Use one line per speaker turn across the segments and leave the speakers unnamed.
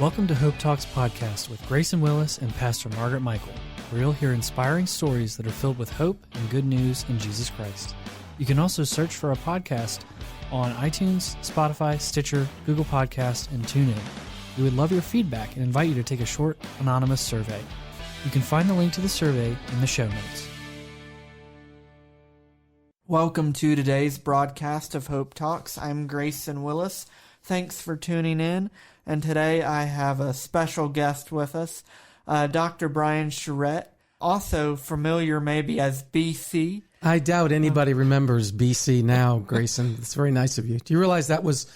Welcome to Hope Talks podcast with Grayson Willis and Pastor Margaret Michael, where you'll hear inspiring stories that are filled with hope and good news in Jesus Christ. You can also search for our podcast on iTunes, Spotify, Stitcher, Google Podcast, and TuneIn. We would love your feedback and invite you to take a short, anonymous survey. You can find the link to the survey in the show notes.
Welcome to today's broadcast of Hope Talks. I'm Grayson Willis. Thanks for tuning in. And today I have a special guest with us, Dr. Brian Charette, also familiar maybe as BC.
I doubt anybody remembers BC now, Grayson. It's very nice of you. Do you realize that was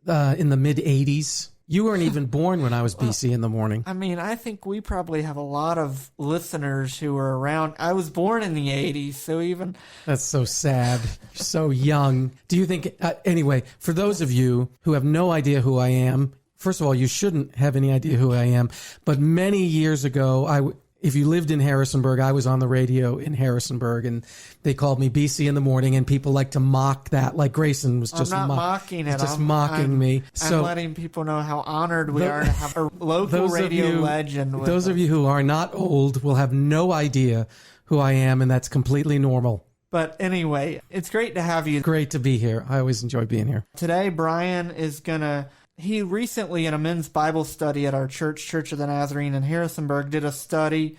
in the mid-'80s? You weren't even born when I was BC in the morning.
I mean, I think we probably have a lot of listeners who were around. I was born in the 80s, so even...
That's so sad. You're so young. Do you think... anyway, for those of you who have no idea who I am, first of all, you shouldn't have any idea who I am. But many years ago, if you lived in Harrisonburg, I was on the radio in Harrisonburg, and they called me BC in the morning, and people like to mock that, like Grayson was just
mocking it.
Just mocking me.
I'm letting people know how honored we are to have a local radio legend.
Those of you who are not old will have no idea who I am, and that's completely normal.
But anyway, it's great to have you.
Great to be here. I always enjoy being here.
Today, Brian is going to... He recently, in a men's Bible study at our church, Church of the Nazarene in Harrisonburg, did a study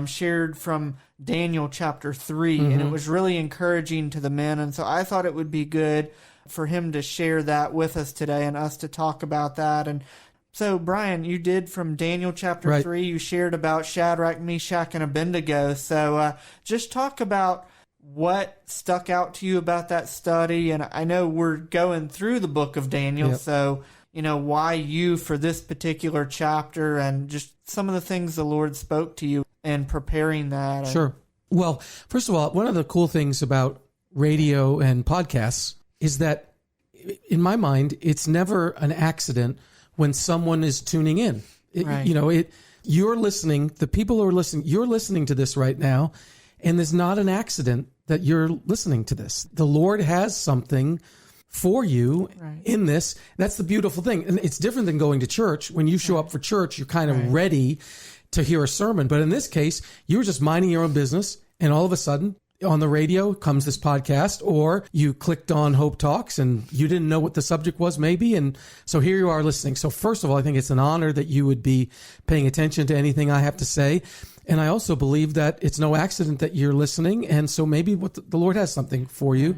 shared from Daniel chapter 3, and it was really encouraging to the men. And so I thought it would be good for him to share that with us today and us to talk about that. And so, Brian, you did from Daniel chapter 3, you shared about Shadrach, Meshach, and Abendigo. So just talk about what stuck out to you about that study. And I know we're going through the book of Daniel, so... you know, why you for this particular chapter and just some of the things the Lord spoke to you in preparing that.
Sure. Well, first of all, one of the cool things about radio and podcasts is that, in my mind, it's never an accident when someone is tuning in. You're listening, the people who are listening, you're listening to this right now, and there's not an accident that you're listening to this. The Lord has something for you in this. That's the beautiful thing. And it's different than going to church. When you show up for church, you're kind of ready to hear a sermon. But in this case, you were just minding your own business, and all of a sudden on the radio comes this podcast, or you clicked on Hope Talks and you didn't know what the subject was maybe. And so here you are listening. So first of all, I think it's an honor that you would be paying attention to anything I have to say. And I also believe that it's no accident that you're listening. And so maybe the Lord has something for you.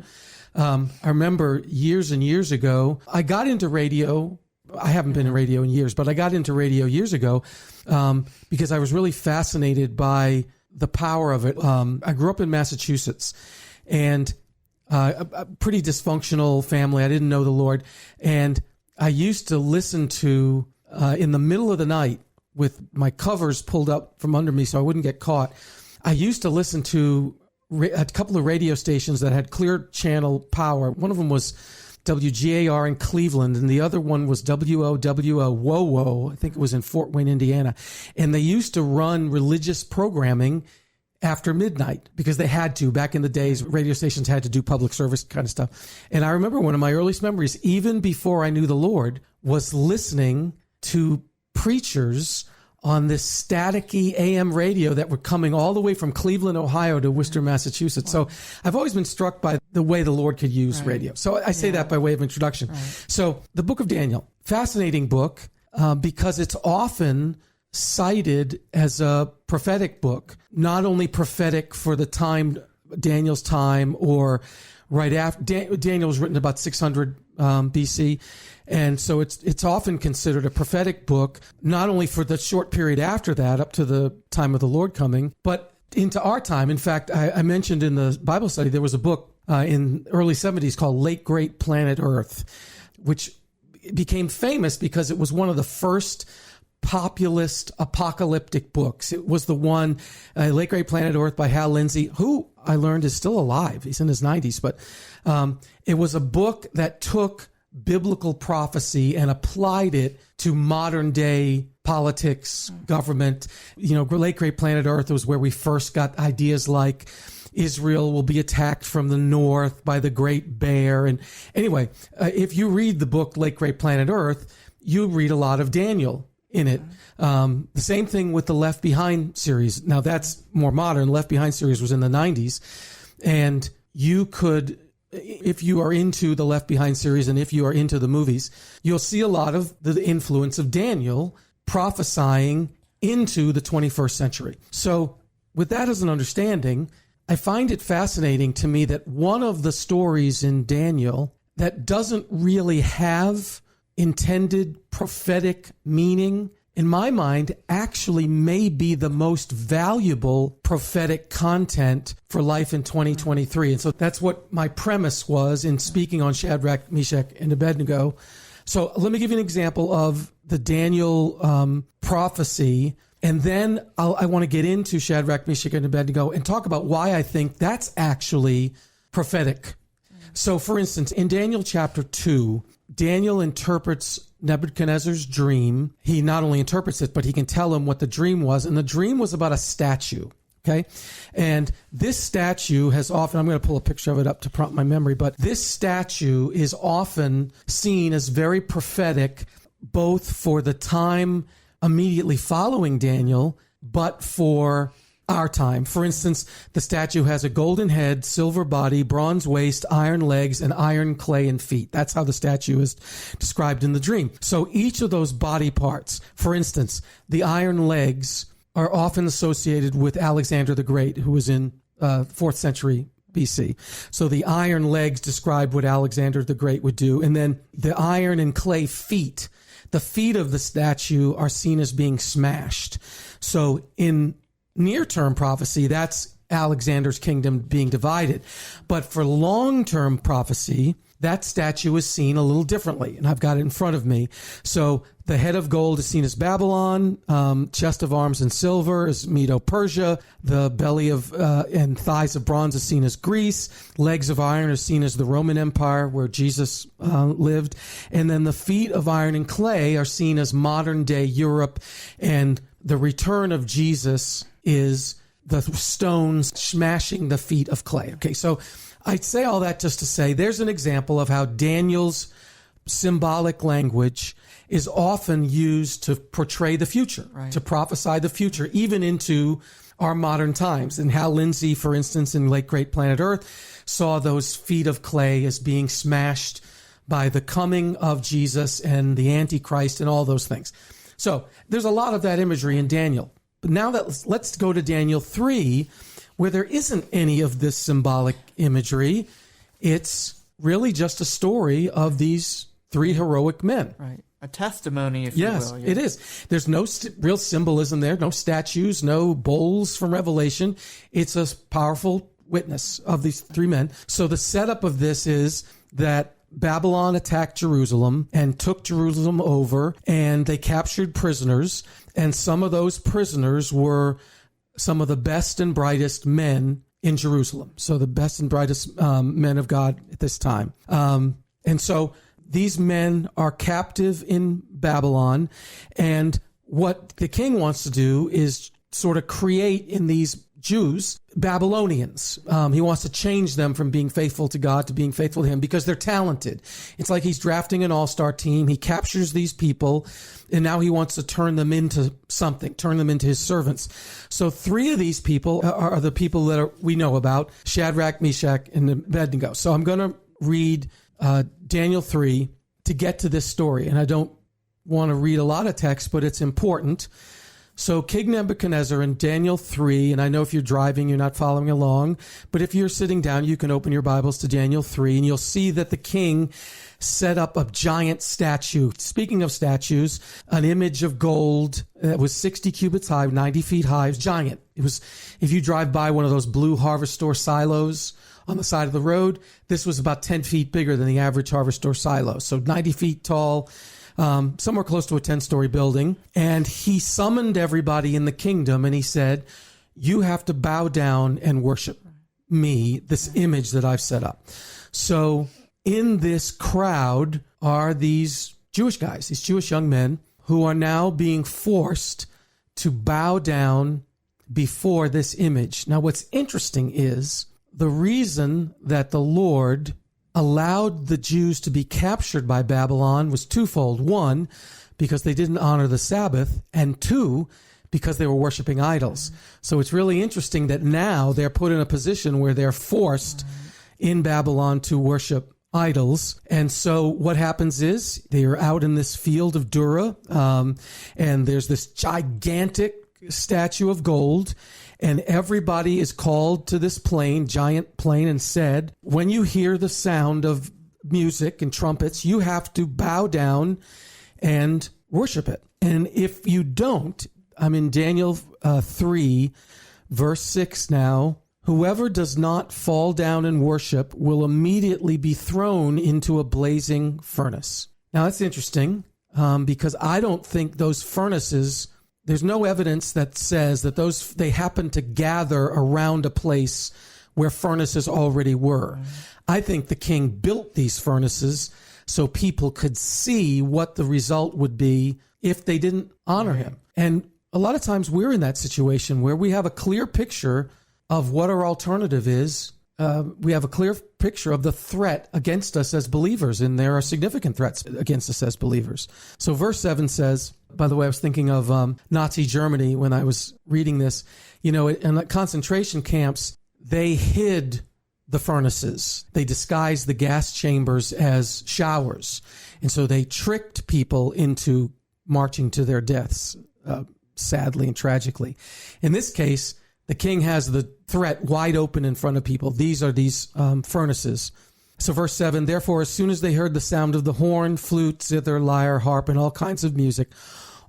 I remember years and years ago, I got into radio. I haven't been in radio in years, but I got into radio years ago because I was really fascinated by the power of it. I grew up in Massachusetts, and a pretty dysfunctional family. I didn't know the Lord. And I used to listen to, in the middle of the night with my covers pulled up from under me so I wouldn't get caught, I used to listen to a couple of radio stations that had clear channel power. One of them was WGAR in Cleveland, and the other one was WOWO, I think it was in Fort Wayne, Indiana. And they used to run religious programming after midnight because they had to. Back in the days, radio stations had to do public service kind of stuff. And I remember one of my earliest memories, even before I knew the Lord, was listening to preachers on this staticky AM radio that were coming all the way from Cleveland, Ohio to Worcester, Massachusetts. So I've always been struck by the way the Lord could use radio. So I say that by way of introduction. So the book of Daniel, fascinating book because it's often cited as a prophetic book, not only prophetic for the time, Daniel's time, or right after. Daniel was written about 600 BC. And so it's often considered a prophetic book, not only for the short period after that, up to the time of the Lord coming, but into our time. In fact, I mentioned in the Bible study, there was a book in early 70s called Late Great Planet Earth, which became famous because it was one of the first populist apocalyptic books. It was the one, Late Great Planet Earth by Hal Lindsey, who I learned is still alive. He's in his 90s. But it was a book that took biblical prophecy and applied it to modern day politics, government. Late Great Planet Earth was where we first got ideas like Israel will be attacked from the north by the great bear. And anyway, if you read the book Late Great Planet Earth, you read a lot of Daniel in it. The same thing with the Left Behind series. Now that's more modern. Left Behind series was in the 90s. And you could, if you are into the Left Behind series and if you are into the movies, you'll see a lot of the influence of Daniel prophesying into the 21st century. So with that as an understanding, I find it fascinating to me that one of the stories in Daniel that doesn't really have intended prophetic meaning, in my mind, actually may be the most valuable prophetic content for life in 2023. And so that's what my premise was in speaking on Shadrach, Meshach, and Abednego. So let me give you an example of the Daniel prophecy, and then I want to get into Shadrach, Meshach, and Abednego and talk about why I think that's actually prophetic. So, for instance, in Daniel chapter 2, Daniel interprets Nebuchadnezzar's dream. He not only interprets it, but he can tell him what the dream was. And the dream was about a statue. Okay. And this statue has often, I'm going to pull a picture of it up to prompt my memory, but this statue is often seen as very prophetic, both for the time immediately following Daniel, but for our time. For instance, the statue has a golden head, silver body, bronze waist, iron legs, and iron, clay, and feet. That's how the statue is described in the dream. So each of those body parts, for instance, the iron legs are often associated with Alexander the Great, who was in 4th century BC. So the iron legs describe what Alexander the Great would do. And then the iron and clay feet, the feet of the statue are seen as being smashed. So in near-term prophecy, that's Alexander's kingdom being divided. But for long-term prophecy, that statue is seen a little differently, and I've got it in front of me. So the head of gold is seen as Babylon, chest of arms in silver is Medo-Persia, the belly of and thighs of bronze is seen as Greece, legs of iron are seen as the Roman Empire where Jesus lived, and then the feet of iron and clay are seen as modern-day Europe, and the return of Jesus is the stones smashing the feet of clay. Okay, so I'd say all that just to say there's an example of how Daniel's symbolic language is often used to portray the future, right, to prophesy the future, even into our modern times. And Hal Lindsey, for instance, in Late Great Planet Earth, saw those feet of clay as being smashed by the coming of Jesus and the Antichrist and all those things. So there's a lot of that imagery in Daniel. But now let's go to Daniel 3, where there isn't any of this symbolic imagery. It's really just a story of these 3 heroic men.
Right. A testimony, if you will.
Yes, it is. There's no real symbolism there, no statues, no bowls from Revelation. It's a powerful witness of these 3 men. So the setup of this is that Babylon attacked Jerusalem and took Jerusalem over, and they captured prisoners, and some of those prisoners were some of the best and brightest men in Jerusalem. So the best and brightest men of God at this time. And so these men are captive in Babylon, and what the king wants to do is sort of create in these Jews Babylonians. He wants to change them from being faithful to God to being faithful to him because they're talented. It's like he's drafting an all-star team. He captures these people, and now he wants to turn them into something, turn them into his servants. So 3 of these people are the people that we know about, Shadrach, Meshach, and Abednego. So I'm going to read Daniel 3 to get to this story. And I don't want to read a lot of text, but it's important. So King Nebuchadnezzar in Daniel 3, and I know if you're driving, you're not following along, but if you're sitting down, you can open your Bibles to Daniel 3, and you'll see that the king set up a giant statue. Speaking of statues, an image of gold that was 60 cubits high, 90 feet high. It was giant. It was, if you drive by one of those blue harvest store silos on the side of the road, this was about 10 feet bigger than the average harvest store silo. So 90 feet tall, somewhere close to a 10-story building. And he summoned everybody in the kingdom, and he said, you have to bow down and worship me, this image that I've set up. So in this crowd are these Jewish guys, these Jewish young men who are now being forced to bow down before this image. Now, what's interesting is the reason that the Lord allowed the Jews to be captured by Babylon was twofold. One, because they didn't honor the Sabbath, and 2, because they were worshiping idols. So it's really interesting that now they're put in a position where they're forced in Babylon to worship idols. And so what happens is they are out in this field of Dura, and there's this gigantic statue of gold, and everybody is called to this plain, giant plain, and said, when you hear the sound of music and trumpets, you have to bow down and worship it. And if you don't, I'm in Daniel 3, verse 6 now. Whoever does not fall down and worship will immediately be thrown into a blazing furnace. Now, that's interesting because I don't think those furnaces, there's no evidence that says that they happen to gather around a place where furnaces already were. I think the king built these furnaces so people could see what the result would be if they didn't honor him. And a lot of times we're in that situation where we have a clear picture of what our alternative is. We have a clear picture of the threat against us as believers, and there are significant threats against us as believers. So verse 7 says, by the way, I was thinking of Nazi Germany when I was reading this. You know, in the concentration camps, they hid the furnaces. They disguised the gas chambers as showers. And so they tricked people into marching to their deaths, sadly and tragically. In this case, the king has the threat wide open in front of people. These are these furnaces. So verse 7, therefore, as soon as they heard the sound of the horn, flute, zither, lyre, harp, and all kinds of music,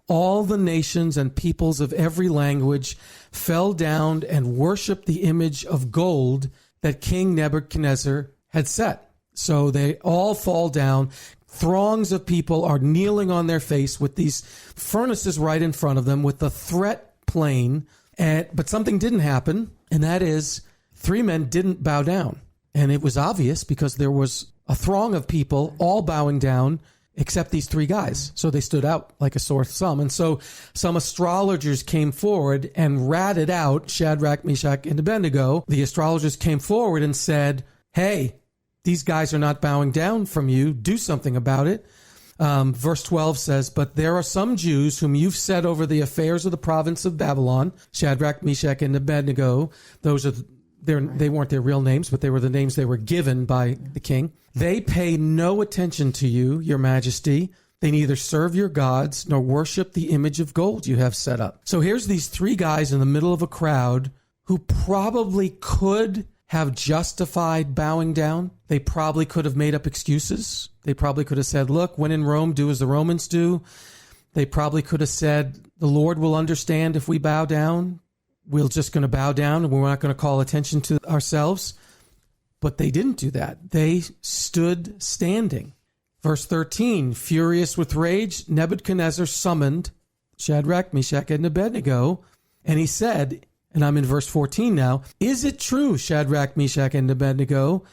all the nations and peoples of every language fell down and worshiped the image of gold that King Nebuchadnezzar had set. So they all fall down. Throngs of people are kneeling on their face with these furnaces right in front of them with the threat plain. But something didn't happen, and that is 3 men didn't bow down. And it was obvious because there was a throng of people all bowing down except these 3 guys. So they stood out like a sore thumb. And so some astrologers came forward and ratted out Shadrach, Meshach, and Abendigo. The astrologers came forward and said, hey, these guys are not bowing down from you. Do something about it. Verse 12 says, but there are some Jews whom you've set over the affairs of the province of Babylon, Shadrach, Meshach, and Abendigo. Those are they weren't their real names, but they were the names they were given by the king. They pay no attention to you, your majesty. They neither serve your gods nor worship the image of gold you have set up. So here's these 3 guys in the middle of a crowd who probably could have justified bowing down. They probably could have made up excuses. They probably could have said, look, when in Rome, do as the Romans do. They probably could have said, the Lord will understand if we bow down. We're just going to bow down and we're not going to call attention to ourselves. But they didn't do that. They stood standing. Verse 13, furious with rage, Nebuchadnezzar summoned Shadrach, Meshach, and Abendigo, and he said, and I'm in verse 14 now, is it true, Shadrach, Meshach, and Abendigo,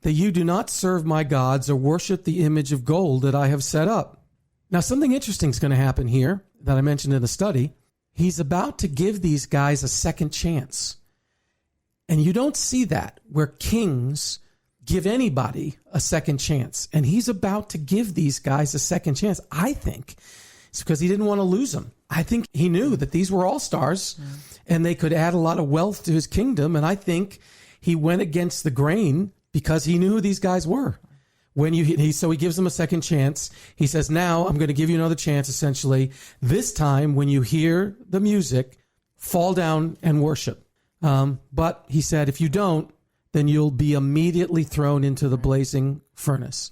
that you do not serve my gods or worship the image of gold that I have set up? Now, something interesting is going to happen here that I mentioned in the study. He's about to give these guys a second chance. And you don't see that where kings give anybody a second chance. And he's about to give these guys a second chance. I think it's because he didn't want to lose them. I think he knew that these were all stars and they could add a lot of wealth to his kingdom. And I think he went against the grain because he knew who these guys were. So he gives them a second chance. He says, now I'm going to give you another chance, essentially. This time, when you hear the music, fall down and worship. But he said, if you don't, then you'll be immediately thrown into the blazing furnace.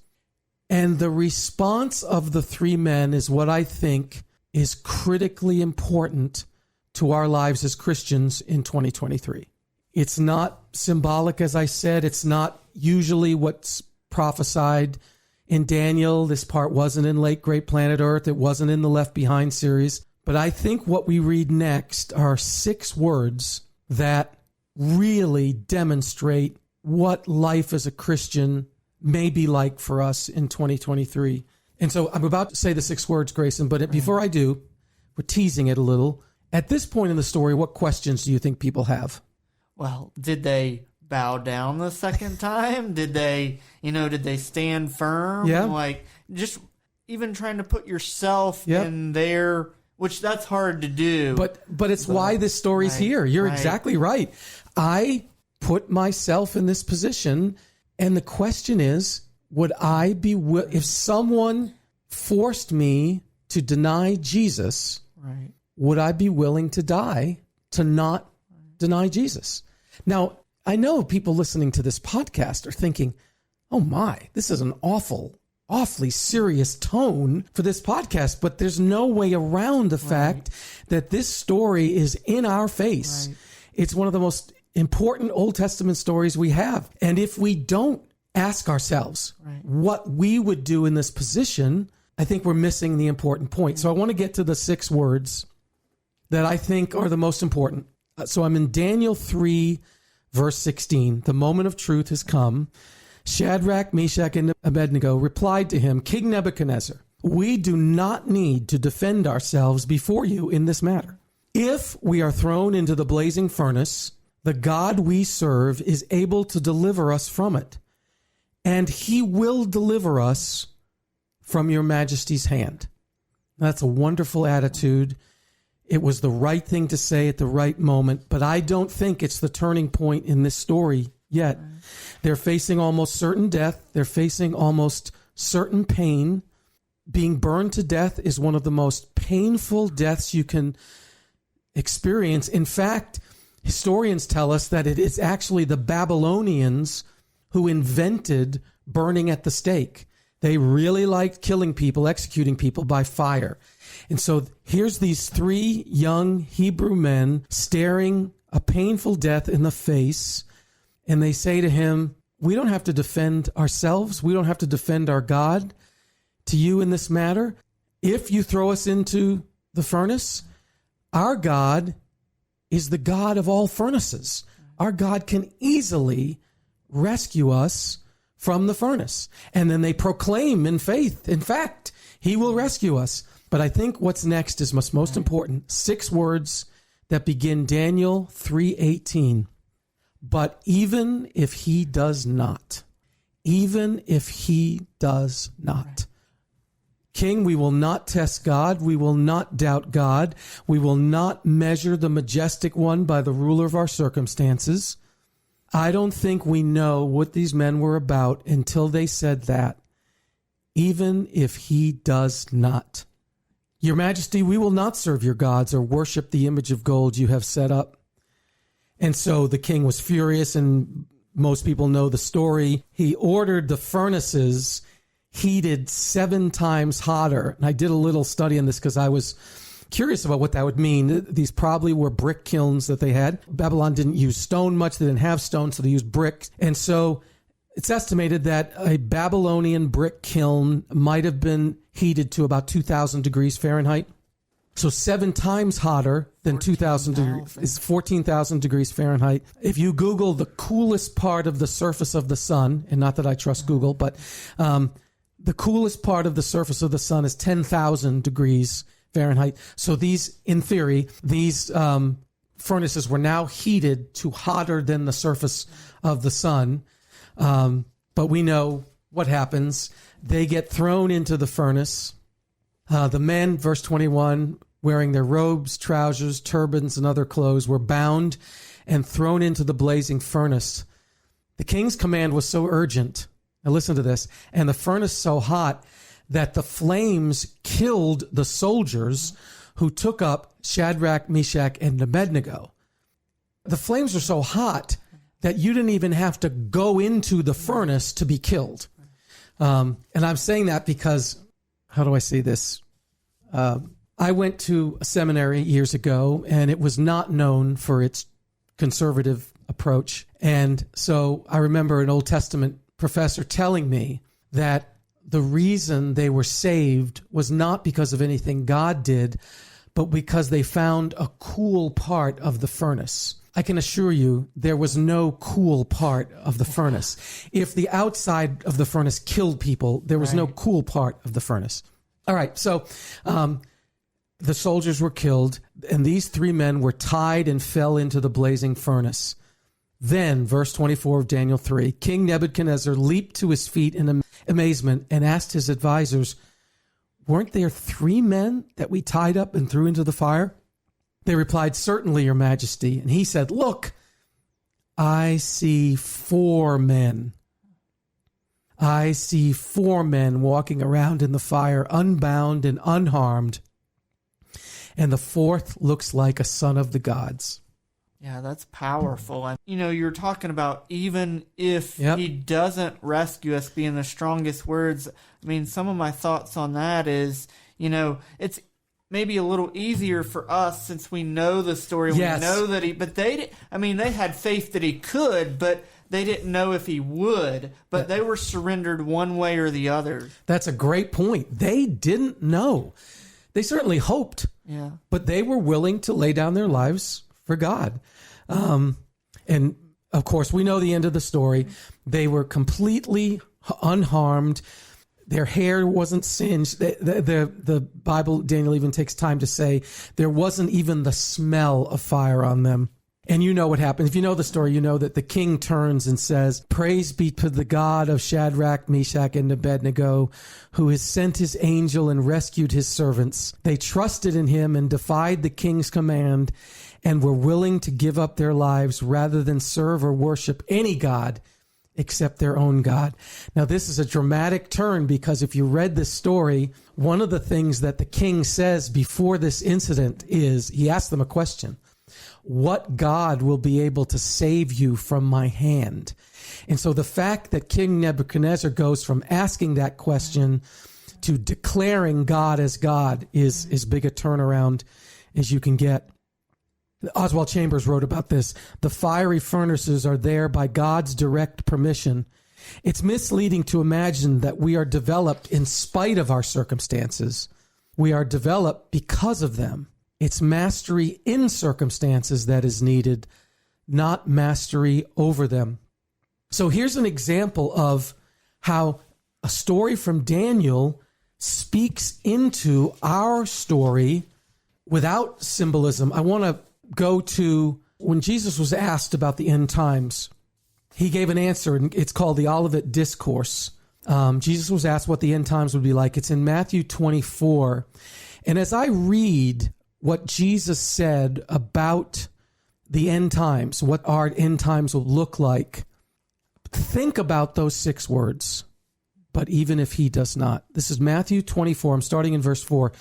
And the response of the 3 men is what I think is critically important to our lives as Christians in 2023. It's not symbolic, as I said. It's not usually what's prophesied in Daniel. This part wasn't in Late Great Planet Earth. It wasn't in the Left Behind series. But I think what we read next are 6 words that really demonstrate what life as a Christian may be like for us in 2023. And so I'm about to say the 6 words, Grayson, but before I do, we're teasing it a little. At this point in the story, what questions do you think people have?
Well, did they bow down the second time? Did they stand firm?
Yeah.
Like, just, even trying to put yourself
Yep.
in there, which that's hard to do.
But it's why this story's
right,
here. You're
right.
exactly right. I put myself in this position, and the question is, would I be if someone forced me to deny Jesus,
right.
would I be willing to die to not deny Jesus? Now, I know people listening to this podcast are thinking, oh my, this is an awfully serious tone for this podcast, but there's no way around the fact that this story is in our face.
Right.
It's one of the most important Old Testament stories we have. And if we don't ask ourselves what we would do in this position, I think we're missing the important point. So I want to get to the 6 words that I think are the most important. So I'm in Daniel 3, verse 16. The moment of truth has come. Shadrach, Meshach, and Abendigo replied to him, King Nebuchadnezzar, we do not need to defend ourselves before you in this matter. If we are thrown into the blazing furnace, the God we serve is able to deliver us from it, and he will deliver us from your majesty's hand. That's a wonderful attitude. It was the right thing to say at the right moment, but I don't think it's the turning point in this story yet. They're facing almost certain death. They're facing almost certain pain. Being burned to death is one of the most painful deaths you can experience. In fact, historians tell us that it is actually the Babylonians who invented burning at the stake. They really liked killing people, executing people by fire. And so here's these 3 young Hebrew men staring a painful death in the face, and they say to him, we don't have to defend ourselves. We don't have to defend our God to you in this matter. If you throw us into the furnace, our God is the God of all furnaces. Our God can easily rescue us from the furnace. And then they proclaim in faith, in fact, he will rescue us. But I think what's next is most important. 6 words that begin Daniel 3:18. But even if he does not, even if he does not. King, we will not test God. We will not doubt God. We will not measure the majestic one by the ruler of our circumstances. I don't think we know what these men were about until they said that. Even if he does not. Your Majesty, we will not serve your gods or worship the image of gold you have set up. And so the king was furious, and most people know the story. He ordered the furnaces heated 7 times hotter. And I did a little study on this because I was curious about what that would mean. These probably were brick kilns that they had. Babylon didn't use stone much. They didn't have stone, so they used bricks. And so it's estimated that a Babylonian brick kiln might have been heated to about 2,000 degrees Fahrenheit. So 7 times hotter than 2,000 degrees is 14,000 degrees Fahrenheit. If you Google the coolest part of the surface of the sun, and not that I trust Google, but the coolest part of the surface of the sun is 10,000 degrees Fahrenheit. So these, in theory, these furnaces were now heated to hotter than the surface of the sun. But we know what happens. They get thrown into the furnace. The men, verse 21, wearing their robes, trousers, turbans, and other clothes, were bound and thrown into the blazing furnace. The king's command was so urgent. Now listen to this. And the furnace so hot that the flames killed the soldiers who took up Shadrach, Meshach, and Abendigo. The flames were so hot that you didn't even have to go into the furnace to be killed. And I'm saying that because, how do I say this? I went to a seminary years ago, and it was not known for its conservative approach. And so I remember an Old Testament professor telling me that the reason they were saved was not because of anything God did, but because they found a cool part of the furnace. I can assure you there was no cool part of the furnace. If the outside of the furnace killed people, there was no cool part of the furnace. All right, so the soldiers were killed, and these 3 men were tied and fell into the blazing furnace. Then, verse 24 of Daniel 3, King Nebuchadnezzar leaped to his feet in amazement and asked his advisors, weren't there 3 men that we tied up and threw into the fire? They replied, certainly, Your Majesty. And he said, look, I see 4 men. I see 4 men walking around in the fire, unbound and unharmed. And the 4th looks like a son of the gods.
Yeah, that's powerful. And, you're talking about even if he doesn't rescue us being the strongest words. I mean, some of my thoughts on that is, it's maybe a little easier for us since we know the story.
Yes.
We know that they had faith that he could, but they didn't know if he would, but they were surrendered one way or the other. That's
a great point. They didn't know. They certainly hoped, but they were willing to lay down their lives for God. And of course, we know the end of the story. They were completely unharmed. Their hair wasn't singed. The Bible, Daniel even takes time to say, there wasn't even the smell of fire on them. And you know what happened. If you know the story, you know that the king turns and says, praise be to the God of Shadrach, Meshach, and Abendigo, who has sent his angel and rescued his servants. They trusted in him and defied the king's command and were willing to give up their lives rather than serve or worship any god except their own God. Now, this is a dramatic turn because if you read this story, one of the things that the king says before this incident is, he asks them a question. What God will be able to save you from my hand? And so the fact that King Nebuchadnezzar goes from asking that question to declaring God as God is as big a turnaround as you can get. Oswald Chambers wrote about this. The fiery furnaces are there by God's direct permission. It's misleading to imagine that we are developed in spite of our circumstances. We are developed because of them. It's mastery in circumstances that is needed, not mastery over them. So here's an example of how a story from Daniel speaks into our story without symbolism. I want to go to when Jesus was asked about the end times. He gave an answer, and it's called the Olivet Discourse. Jesus was asked what the end times would be like. It's in Matthew 24. And as I read what Jesus said about the end times, what our end times will look like, think about those 6 words. But even if he does not. This is Matthew 24. I'm starting in verse 4.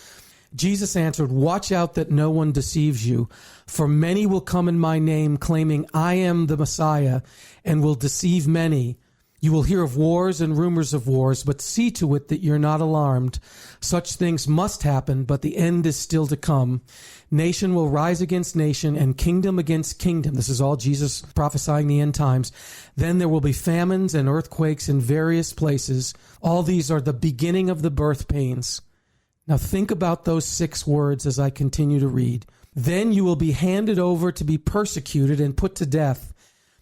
Jesus answered, watch out that no one deceives you, for many will come in my name claiming I am the Messiah and will deceive many. You will hear of wars and rumors of wars, but see to it that you're not alarmed. Such things must happen, but the end is still to come. Nation will rise against nation and kingdom against kingdom. This is all Jesus prophesying the end times. Then there will be famines and earthquakes in various places. All these are the beginning of the birth pains. Now think about those 6 words as I continue to read. Then you will be handed over to be persecuted and put to death,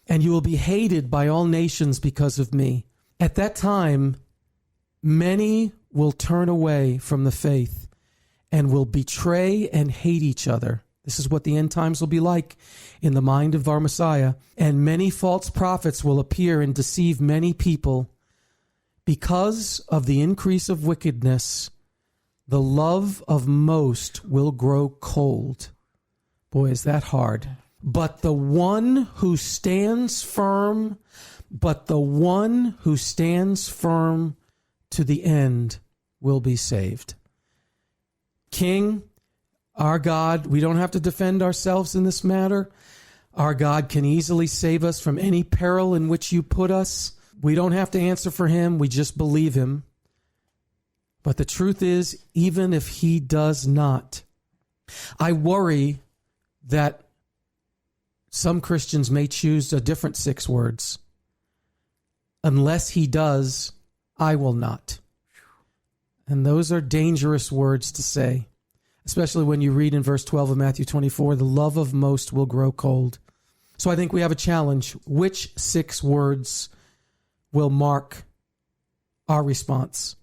and you will be hated by all nations because of me. At that time, many will turn away from the faith and will betray and hate each other. This is what the end times will be like in the mind of our Messiah. And many false prophets will appear and deceive many people. Because of the increase of wickedness, the love of most will grow cold. Boy, is that hard. But the one who stands firm to the end will be saved. King, our God, we don't have to defend ourselves in this matter. Our God can easily save us from any peril in which you put us. We don't have to answer for him. We just believe him. But the truth is, even if he does not, I worry that some Christians may choose a different 6 words. Unless he does, I will not. And those are dangerous words to say, especially when you read in verse 12 of Matthew 24, the love of most will grow cold. So I think we have a challenge. Which 6 words will mark our response?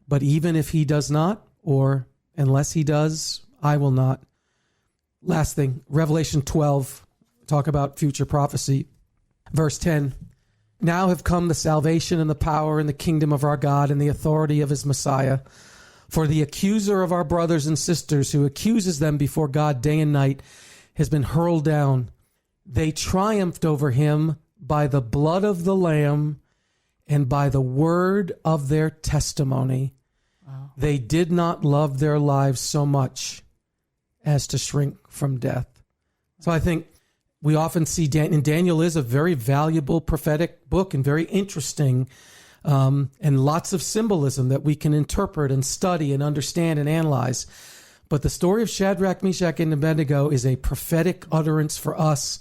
But even if he does not, or unless he does, I will not. Last thing, Revelation 12, talk about future prophecy. Verse 10, now have come the salvation and the power and the kingdom of our God and the authority of his Messiah. For the accuser of our brothers and sisters, who accuses them before God day and night, has been hurled down. They triumphed over him by the blood of the Lamb and by the word of their testimony. Wow. They did not love their lives so much as to shrink from death. So I think we often see, and Daniel is a very valuable prophetic book and very interesting, and lots of symbolism that we can interpret and study and understand and analyze. But the story of Shadrach, Meshach, and Abendigo is a prophetic utterance for us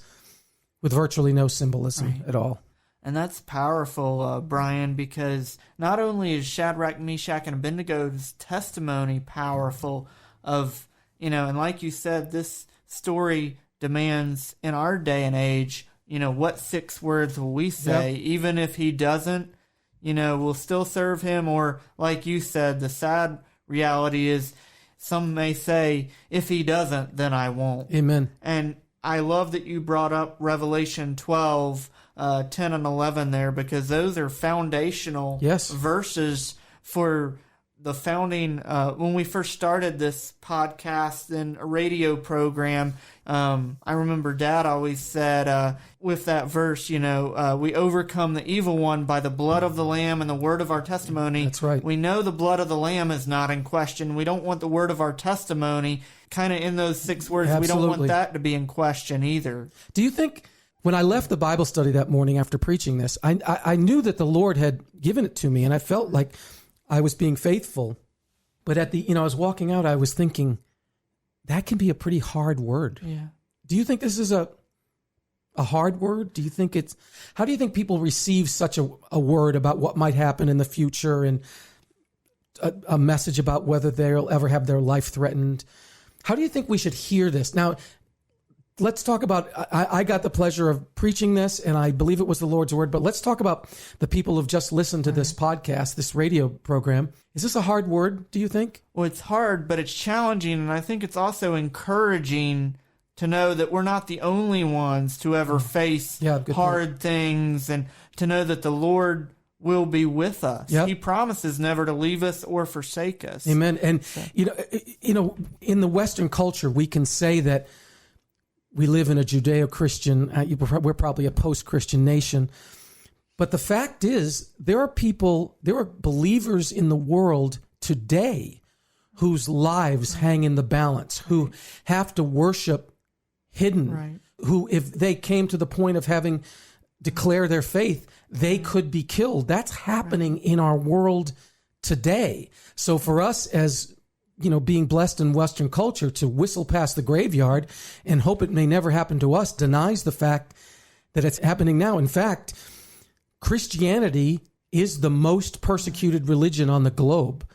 with virtually no symbolism at all.
And that's powerful, Brian, because not only is Shadrach, Meshach, and Abednego's testimony powerful of, and like you said, this story demands in our day and age, what 6 words will we say? Yep. Even if he doesn't, we'll still serve him. Or like you said, the sad reality is some may say, if he doesn't, then I won't.
Amen.
And I love that you brought up Revelation 12, 10 and 11 there, because those are foundational verses for the founding. When we first started this podcast and a radio program, I remember Dad always said with that verse, we overcome the evil one by the blood of the Lamb and the word of our testimony.
That's right.
We know the blood of the Lamb is not in question. We don't want the word of our testimony kind of in those 6 words.
Absolutely.
We don't want that to be in question either.
Do you think, when I left the Bible study that morning after preaching this, I knew that the Lord had given it to me, and I felt like I was being faithful. But at the, I was walking out, I was thinking, that can be a pretty hard word.
Yeah.
Do you think this is a hard word? Do you think how do you think people receive such a word about what might happen in the future, and a message about whether they'll ever have their life threatened? How do you think we should hear this? Now, let's talk about, I got the pleasure of preaching this, and I believe it was the Lord's word, but let's talk about the people who've just listened to this podcast, this radio program. Is this a hard word, do you think?
Well, it's hard, but it's challenging, and I think it's also encouraging to know that we're not the only ones to ever face hard things, and to know that the Lord will be with us. Yep. He promises never to leave us or forsake us.
Amen. And, in the Western culture, we can say that we live in a Judeo-Christian, we're probably a post-Christian nation. But the fact is, there are believers in the world today whose lives hang in the balance, who have to worship hidden, who, if they came to the point of having declare their faith, they could be killed. That's happening in our world today. So for us as being blessed in Western culture, to whistle past the graveyard and hope it may never happen to us denies the fact that it's happening now. In fact, Christianity is the most persecuted religion on the globe.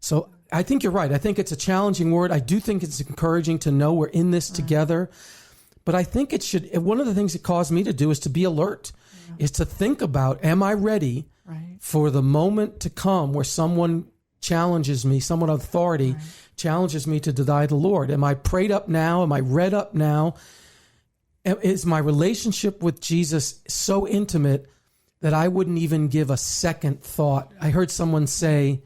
So I think you're right. I think it's a challenging word. I do think it's encouraging to know we're in this together. But I think one of the things it caused me to do is to be alert, is to think about, am I ready for the moment to come where someone challenges me, someone of authority challenges me to deny the Lord? Am I prayed up now? Am I read up now? Is my relationship with Jesus so intimate that I wouldn't even give a second thought? I heard someone say,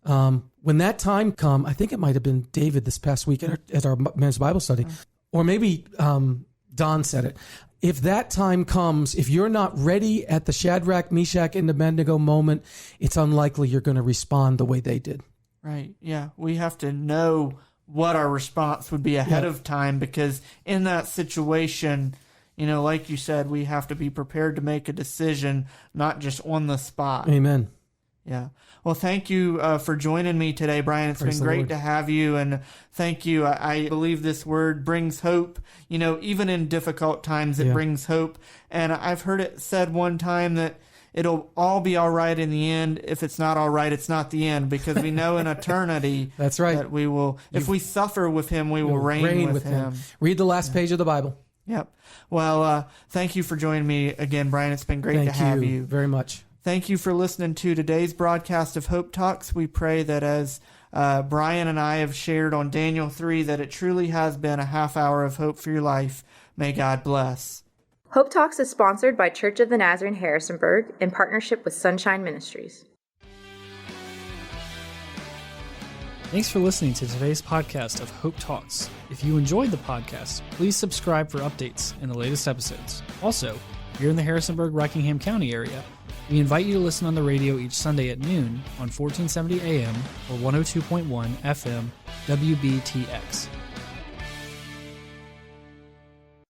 when that time come, I think it might have been David this past week at our men's Bible study, or maybe Don said it. If that time comes, if you're not ready at the Shadrach, Meshach, and Abendigo moment, it's unlikely you're going to respond the way they did.
Right. Yeah. We have to know what our response would be ahead of time, because in that situation, like you said, we have to be prepared to make a decision, not just on the spot.
Amen.
Yeah. Well, thank you for joining me today, Brian. It's been great to have you, and thank you. I believe this word brings hope. Even in difficult times, it brings hope. And I've heard it said one time that it'll all be all right in the end. If it's not all right, it's not the end, because we know in eternity
that's right,
that we will, if we suffer with him, we will reign with him.
Read the last page of the Bible.
Yep. Well, thank you for joining me again, Brian. It's been great to have you.
Very much.
Thank you for listening to today's broadcast of Hope Talks. We pray that as Brian and I have shared on Daniel 3, that it truly has been a half hour of hope for your life. May God bless.
Hope Talks is sponsored by Church of the Nazarene Harrisonburg in partnership with Sunshine Ministries.
Thanks for listening to today's podcast of Hope Talks. If you enjoyed the podcast, please subscribe for updates in the latest episodes. Also, if you're in the Harrisonburg-Rockingham County area, we invite you to listen on the radio each Sunday at noon on 1470 AM or 102.1 FM WBTX.